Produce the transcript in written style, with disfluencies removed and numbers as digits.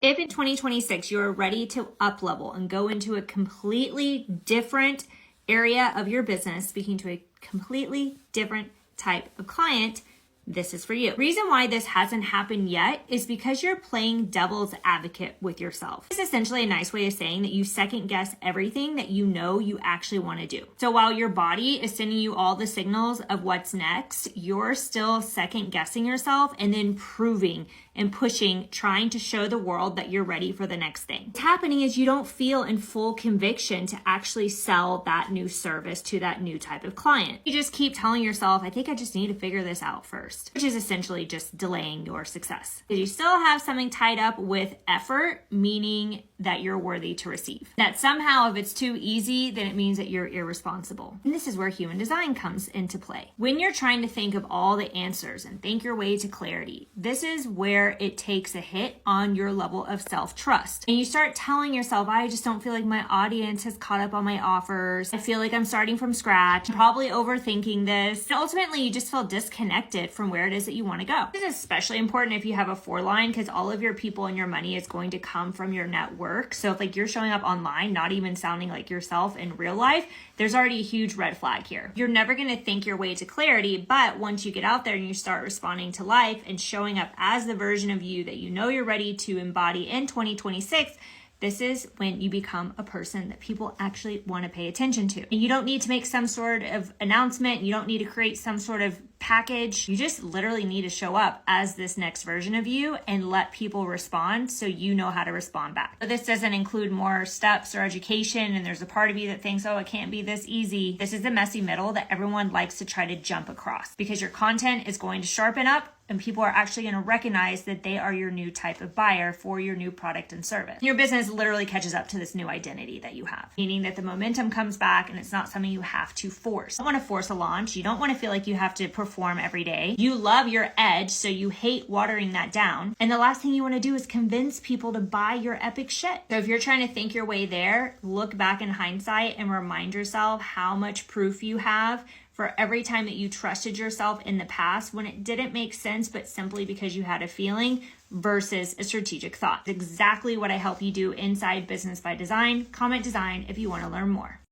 If in 2026 you're ready to up level and go into a completely different area of your business, speaking to a completely different type of client, this is for you. The reason why this hasn't happened yet is because you're playing devil's advocate with yourself. It's essentially a nice way of saying that you second guess everything that you know you actually want to do. So while your body is sending you all the signals of what's next, you're still second guessing yourself and then proving and pushing, trying to show the world that you're ready for the next thing. What's happening is you don't feel in full conviction to actually sell that new service to that new type of client. You just keep telling yourself, I think I just need to figure this out first, which is essentially just delaying your success. Because you still have something tied up with effort, meaning that you're worthy to receive. That somehow, if it's too easy, then it means that you're irresponsible. And this is where human design comes into play. When you're trying to think of all the answers and think your way to clarity, this is where it takes a hit on your level of self-trust. And you start telling yourself, I just don't feel like my audience has caught up on my offers. I feel like I'm starting from scratch. I'm probably overthinking this. And ultimately, you just feel disconnected from where it is that you want to go. This is especially important if you have a 4-line, because all of your people and your money is going to come from your network. So if like you're showing up online, not even sounding like yourself in real life, there's already a huge red flag here. You're never going to think your way to clarity, but once you get out there and you start responding to life and showing up as the version of you that you know you're ready to embody in 2026, this is when you become a person that people actually want to pay attention to. And you don't need to make some sort of announcement. You don't need to create some sort of package. You just literally need to show up as this next version of you and let people respond so you know how to respond back. But this doesn't include more steps or education, and there's a part of you that thinks, oh, it can't be this easy. This is the messy middle that everyone likes to try to jump across, because your content is going to sharpen up and people are actually going to recognize that they are your new type of buyer for your new product and service. Your business literally catches up to this new identity that you have, meaning that the momentum comes back and it's not something you have to force. You don't want to force a launch. You don't want to feel like you have to perform every day. You love your edge, so you hate watering that down. And the last thing you want to do is convince people to buy your epic shit. So if you're trying to think your way there, look back in hindsight and remind yourself how much proof you have for every time that you trusted yourself in the past when it didn't make sense, but simply because you had a feeling versus a strategic thought. It's exactly what I help you do inside Business by Design. Comment design if you want to learn more.